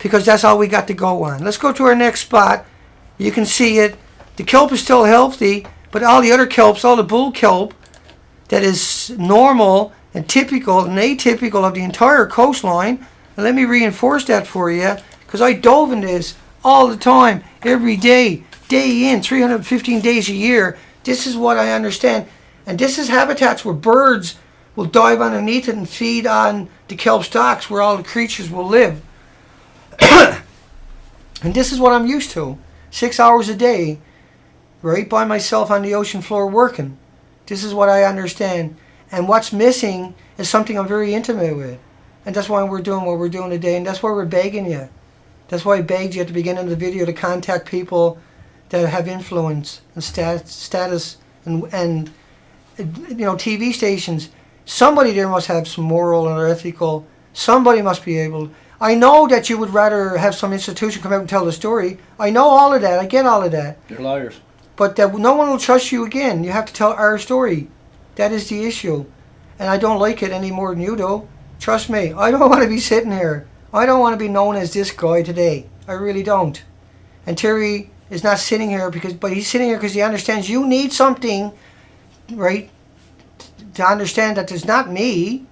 because that's all we got to go on. Let's go to our next spot. You can see it. The kelp is still healthy, but all the other kelps, all the bull kelp that is normal and typical and atypical of the entire coastline. And let me reinforce that for you, because I dove in this all the time, every day, day in, 315 days a year. This is what I understand. And this is habitats where birds will dive underneath it and feed on the kelp stalks where all the creatures will live. And this is what I'm used to. 6 hours a day, right by myself on the ocean floor working. This is what I understand. And what's missing is something I'm very intimate with. And that's why we're doing what we're doing today. And that's why we're begging you. That's why I begged you at the beginning of the video to contact people that have influence and status and TV stations. Somebody there must have some moral or ethical. Somebody must be able. I know that you would rather have some institution come out and tell the story. I know all of that. I get all of that. They're liars. But that no one will trust you again. You have to tell our story. That is the issue. And I don't like it any more than you do. Trust me. I don't want to be sitting here. I don't want to be known as this guy today. I really don't. And Terry is not sitting here but he's sitting here because he understands you need something, right, to understand that there's not me,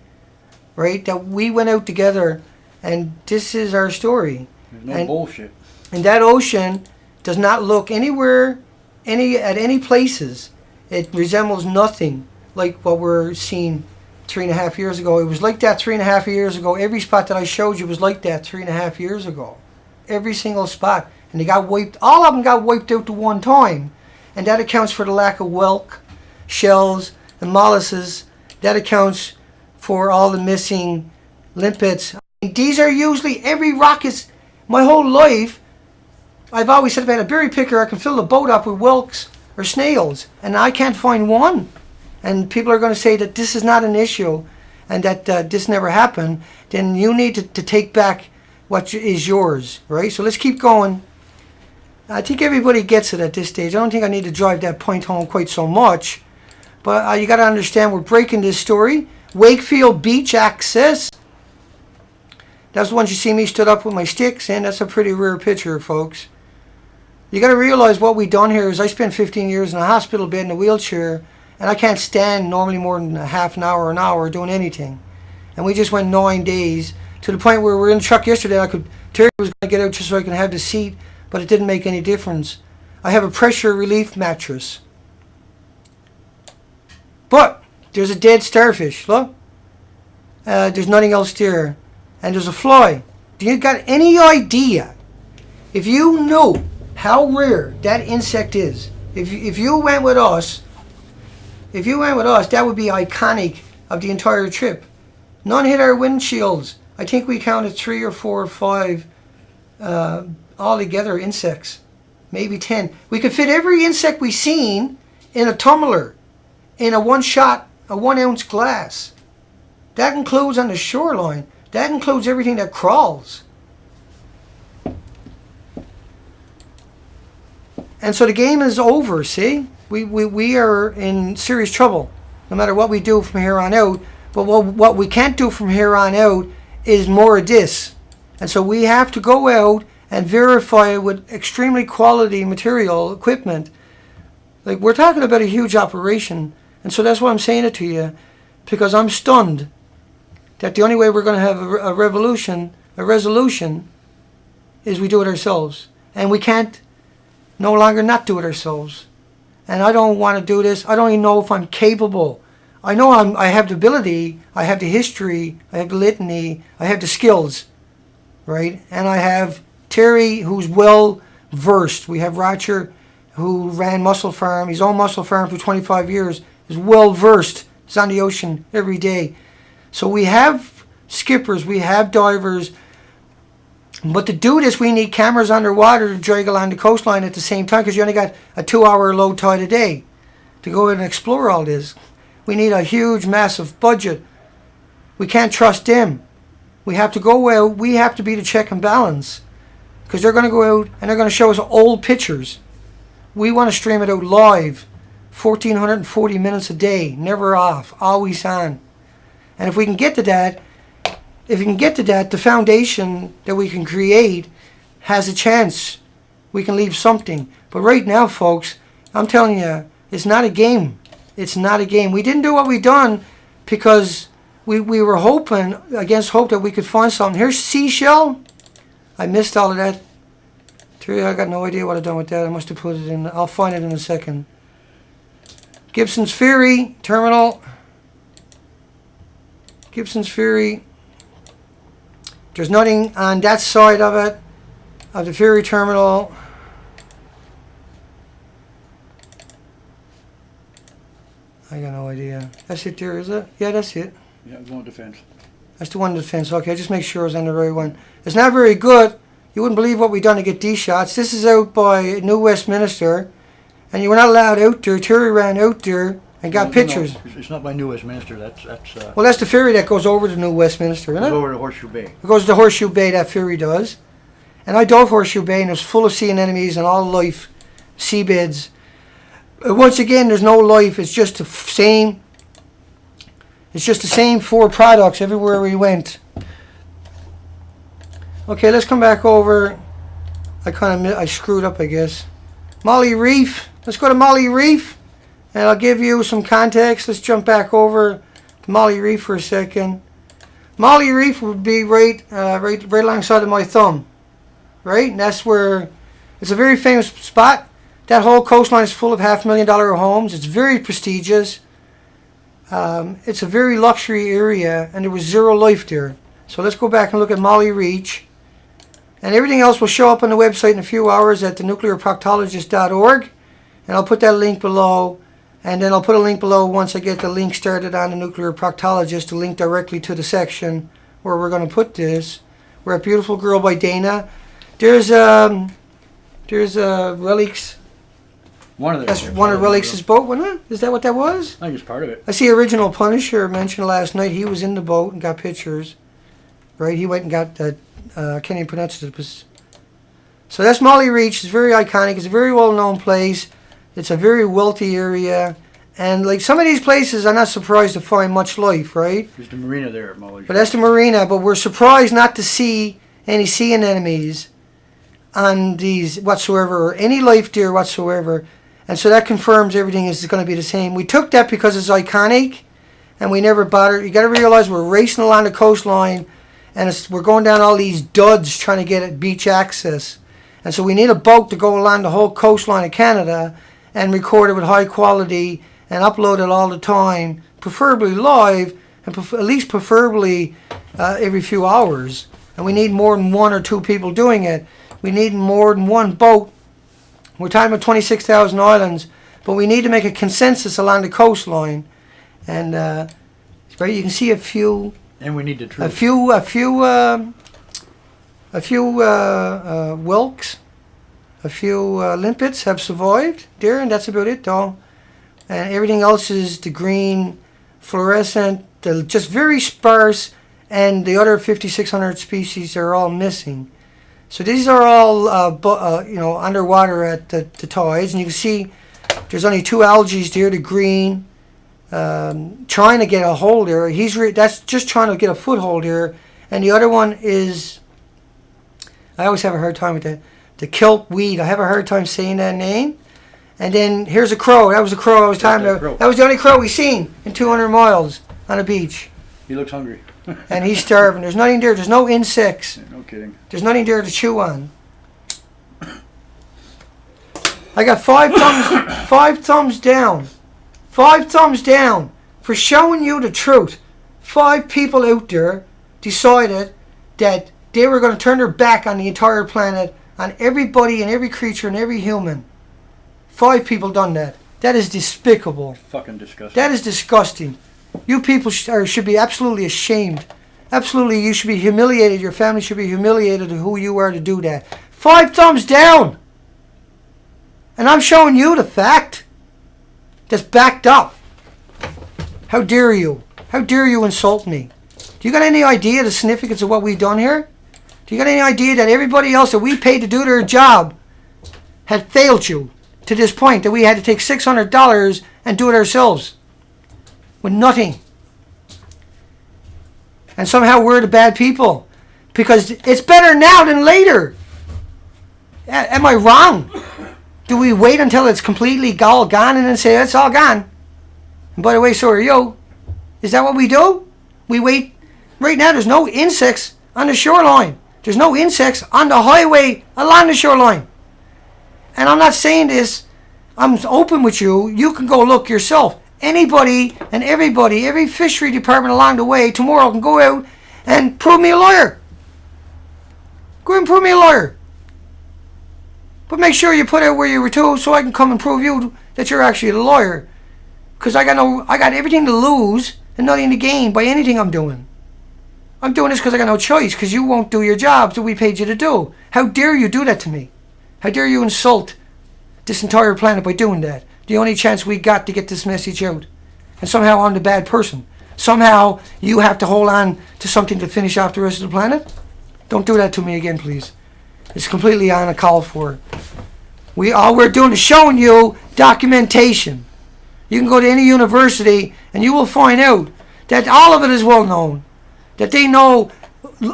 right, that we went out together and this is our story. There's no bullshit. And that ocean does not look anywhere, at any places. It resembles nothing like what we're seeing 3.5 years ago. It was like that 3.5 years ago. Every spot that I showed you was like that 3.5 years ago. Every single spot. And they got wiped, all of them got wiped out to one time. And that accounts for the lack of whelk, shells, and mollusks. That accounts for all the missing limpets. These are usually, every rock is, my whole life, I've always said if I had a berry picker, I can fill the boat up with whelks or snails. And I can't find one. And people are going to say that this is not an issue and that this never happened. Then you need to take back what is yours, right? So let's keep going. I think everybody gets it at this stage. I don't think I need to drive that point home quite so much. But you got to understand, we're breaking this story. Wakefield Beach access. That's the ones you see me stood up with my sticks, and that's a pretty rare picture, folks. You got to realize what we done here is I spent 15 years in a hospital bed in a wheelchair, and I can't stand normally more than a half an hour doing anything. And we just went 9 days to the point where we were in the truck yesterday. Terry was going to get out just so I can have the seat, but it didn't make any difference. I have a pressure relief mattress. But there's a dead starfish, look. There's nothing else there. And there's a fly. Do you got any idea, if you knew how rare that insect is, if you went with us, that would be iconic of the entire trip. None hit our windshields. I think we counted 3 or 4 or 5 altogether insects, maybe 10. We could fit every insect we seen in a tumbler, in a 1-ounce glass. That includes on the shoreline. That includes everything that crawls. And so the game is over, see? We are in serious trouble, no matter what we do from here on out. But what we can't do from here on out is more of this. And so we have to go out and verify it with extremely quality material, equipment. Like, we're talking about a huge operation. And so that's why I'm saying it to you, because I'm stunned that the only way we're going to have a resolution, is we do it ourselves. And we can't no longer not do it ourselves. And I don't want to do this. I don't even know if I'm capable. I know I have the ability, I have the history, I have the litany, I have the skills, right? And I have Terry, who's well versed. We have Roger, who ran Mussel Farm. He's owned Mussel Farm for 25 years. Is well versed. He's on the ocean every day. So we have skippers, we have divers, but to do this we need cameras underwater to drag along the coastline at the same time, because you only got a 2-hour low tide a day to go and explore all this. We need a huge, massive budget. We can't trust them. We have to go out, we have to be the check and balance, because they're going to go out and they're going to show us old pictures. We want to stream it out live, 1,440 minutes a day, never off, always on. And if we can get to that, if you can get to that, the foundation that we can create has a chance. We can leave something. But right now, folks, I'm telling you, it's not a game. It's not a game. We didn't do what we done because we were hoping, against hope, that we could find something. Here's seashell. I missed all of that. I got no idea what I've done with that. I must have put it in. I'll find it in a second. Gibson's Ferry terminal. Gibson's Ferry. There's nothing on that side of it, of the ferry terminal. I got no idea. That's it there, is it? Yeah, that's it. Yeah, going defense. That's the one defense. Okay, just make sure it's on the right one. It's not very good. You wouldn't believe what we've done to get these shots. This is out by New Westminster, and you were not allowed out there. Terry ran out there and got pictures. No, it's not by New Westminster. That's well, that's the ferry that goes over to New Westminster, isn't it? Over to Horseshoe Bay. It goes to Horseshoe Bay, that ferry does. And I dove Horseshoe Bay, and it was full of sea anemones and all life, seabeds. Once again, there's no life. It's just the same. It's just the same four products everywhere we went. Okay, let's come back over. I screwed up, I guess. Molly Reef. Let's go to Molly Reef, and I'll give you some context. Let's jump back over to Molly Reef for a second. Molly Reef would be right alongside of my thumb, right? And that's where it's a very famous spot. That whole coastline is full of $500,000 homes. It's very prestigious. It's a very luxury area, and there was zero life there. So let's go back and look at Molly Reach. And everything else will show up on the website in a few hours at thenuclearproctologist.org. And I'll put that link below. And then I'll put a link below once I get the link started on the Nuclear Proctologist to link directly to the section where we're going to put this. We're at Beautiful Girl by Dana. There's Relics. That's one of Relics' boat, wasn't it? Is that what that was? I think it's part of it. I see Original Punisher mentioned last night. He was in the boat and got pictures. Right? He went and got that. I can't even pronounce it. So that's Molly Reach. It's very iconic. It's a very well-known place. It's a very wealthy area. And like some of these places, I'm not surprised to find much life, right? There's the marina there at Molly. But that's the marina. But we're surprised not to see any sea anemones on these whatsoever, or any life there whatsoever. And so that confirms everything is going to be the same. We took that because it's iconic, and we never bothered. You got to realize we're racing along the coastline, and we're going down all these duds trying to get at beach access. And so we need a boat to go along the whole coastline of Canada and record it with high quality and upload it all the time, preferably live, and at least preferably every few hours. And we need more than one or two people doing it. We need more than one boat. We're talking about 26,000 islands, but we need to make a consensus along the coastline. And right, you can see a few. And we need the truth. A few whelks, a few limpets have survived there, and that's about it, though. And everything else is the green, fluorescent, just very sparse, and the other 5,600 species are all missing. So these are all, underwater at the tides, and you can see there's only two algae there, the green, trying to get a hold there. That's just trying to get a foothold here, and the other one is, I always have a hard time with that, the kelp weed. I have a hard time saying that name. And then here's a crow. That was the crow I was talking about. That was the only crow we seen in 200 miles on a beach. He looks hungry. And he's starving. There's nothing there. There's no insects. Yeah, no kidding. There's nothing there to chew on. I got 5 thumbs, 5 thumbs down. 5 thumbs down for showing you the truth. 5 people out there decided that they were going to turn their back on the entire planet, on everybody and every creature and every human. 5 people done that. That is despicable. Fucking disgusting. That is disgusting. You people should be absolutely ashamed. Absolutely, you should be humiliated. Your family should be humiliated of who you are to do that. 5 thumbs down. And I'm showing you the fact that's backed up. How dare you? How dare you insult me? Do you got any idea the significance of what we've done here? Do you got any idea that everybody else that we paid to do their job had failed you to this point, that we had to take $600 and do it ourselves with nothing? And somehow we're the bad people. Because it's better now than later. Am I wrong? Do we wait until it's completely all gone and then say, it's all gone? And by the way, so are you. Is that what we do? We wait. Right now, there's no insects on the shoreline. There's no insects on the highway along the shoreline. And I'm not saying this. I'm open with you. You can go look yourself. Anybody and everybody, every fishery department along the way tomorrow can go out and prove me a lawyer. Go ahead and prove me a lawyer. But make sure you put out where you were to so I can come and prove you that you're actually a lawyer. Because I got everything to lose and nothing to gain by anything I'm doing. I'm doing this because I got no choice, because you won't do your jobs that we paid you to do. How dare you do that to me? How dare you insult this entire planet by doing that? The only chance we got to get this message out. And somehow I'm the bad person. Somehow you have to hold on to something to finish off the rest of the planet? Don't do that to me again, please. It's completely on a call for. All we're doing is showing you documentation. You can go to any university and you will find out that all of it is well known. That they know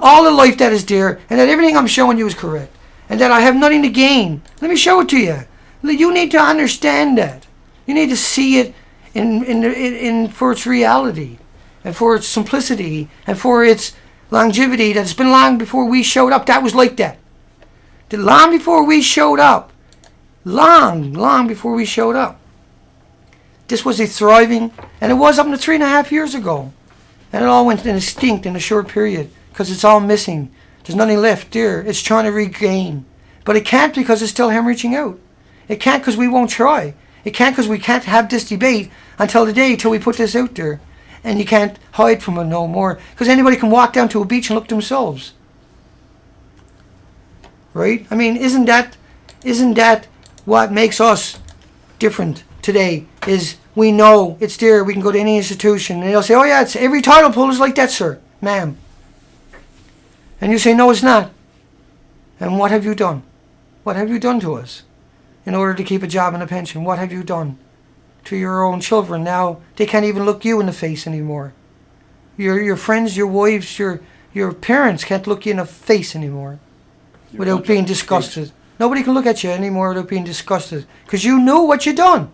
all the life that is there, and that everything I'm showing you is correct. And that I have nothing to gain. Let me show it to you. You need to understand that. You need to see it for its reality, and for its simplicity, and for its longevity. That's been long before we showed up. That was like that. Long before we showed up. Long before we showed up. This was a thriving, and it was up to 3.5 years ago. And it all went extinct in a short period because it's all missing. There's nothing left there. It's trying to regain. But it can't because it's still hemorrhaging out. It can't because we won't try. It can't because we can't have this debate until the day till we put this out there. And you can't hide from it no more. Because anybody can walk down to a beach and look themselves. Right? I mean, isn't that what makes us different today? Is we know it's there. We can go to any institution and they'll say, oh yeah, it's every tidal pool is like that, sir, ma'am. And you say, no, it's not. And what have you done? What have you done to us in order to keep a job and a pension? What have you done to your own children? Now they can't even look you in the face anymore. Your friends, your wives, your parents can't look you in the face anymore without being disgusted. Nobody can look at you anymore without being disgusted because you knew what you done.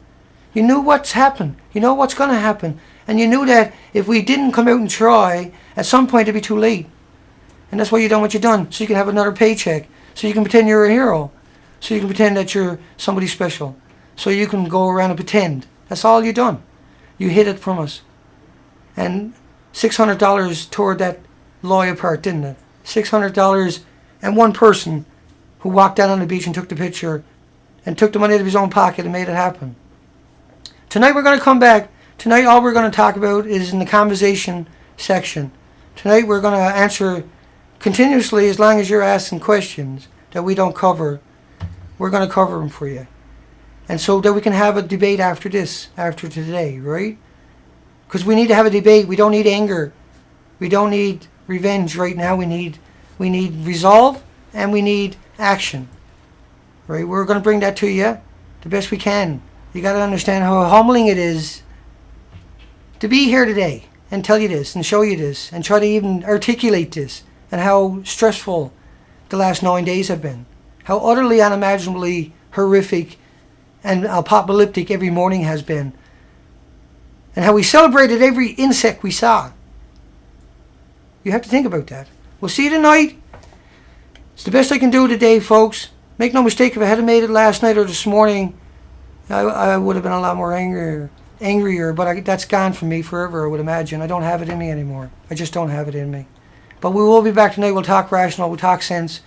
You knew what's happened. You know what's going to happen. And you knew that if we didn't come out and try, at some point it'd be too late. And that's why you done what you done. So you can have another paycheck. So you can pretend you're a hero. So you can pretend that you're somebody special. So you can go around and pretend. That's all you done. You hid it from us. And $600 tore that lie apart, didn't it? $600 and one person who walked down on the beach and took the picture and took the money out of his own pocket and made it happen. Tonight we're going to come back. Tonight all we're going to talk about is in the conversation section. Tonight we're going to answer continuously as long as you're asking questions that we don't cover. We're going to cover them for you. And so that we can have a debate after this, after today, right? Because we need to have a debate. We don't need anger. We don't need revenge right now. We need resolve and we need action. Right? We're going to bring that to you the best we can. You got to understand how humbling it is to be here today and tell you this and show you this and try to even articulate this, and how stressful the last 9 days have been. How utterly unimaginably horrific and apocalyptic every morning has been. And how we celebrated every insect we saw. You have to think about that. We'll see you tonight. It's the best I can do today, folks. Make no mistake, if I had made it last night or this morning, I would have been a lot more angrier, but that's gone from me forever, I would imagine. I don't have it in me anymore. I just don't have it in me. But we will be back tonight. We'll talk rational. We'll talk sense.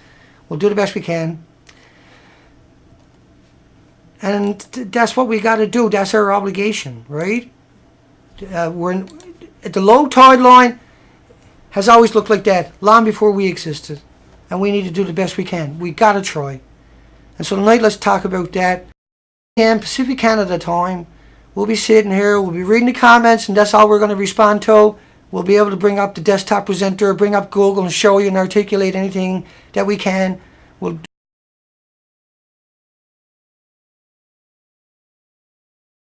We'll do the best we can. And that's what we got to do. That's our obligation, right? We're at the low tide line has always looked like that, long before we existed. And we need to do the best we can. We got to try. And so tonight, let's talk about that. And Pacific Canada time. We'll be sitting here, we'll be reading the comments, and that's all we're going to respond to. We'll be able to bring up the desktop presenter, bring up Google and show you and articulate anything that we can. We'll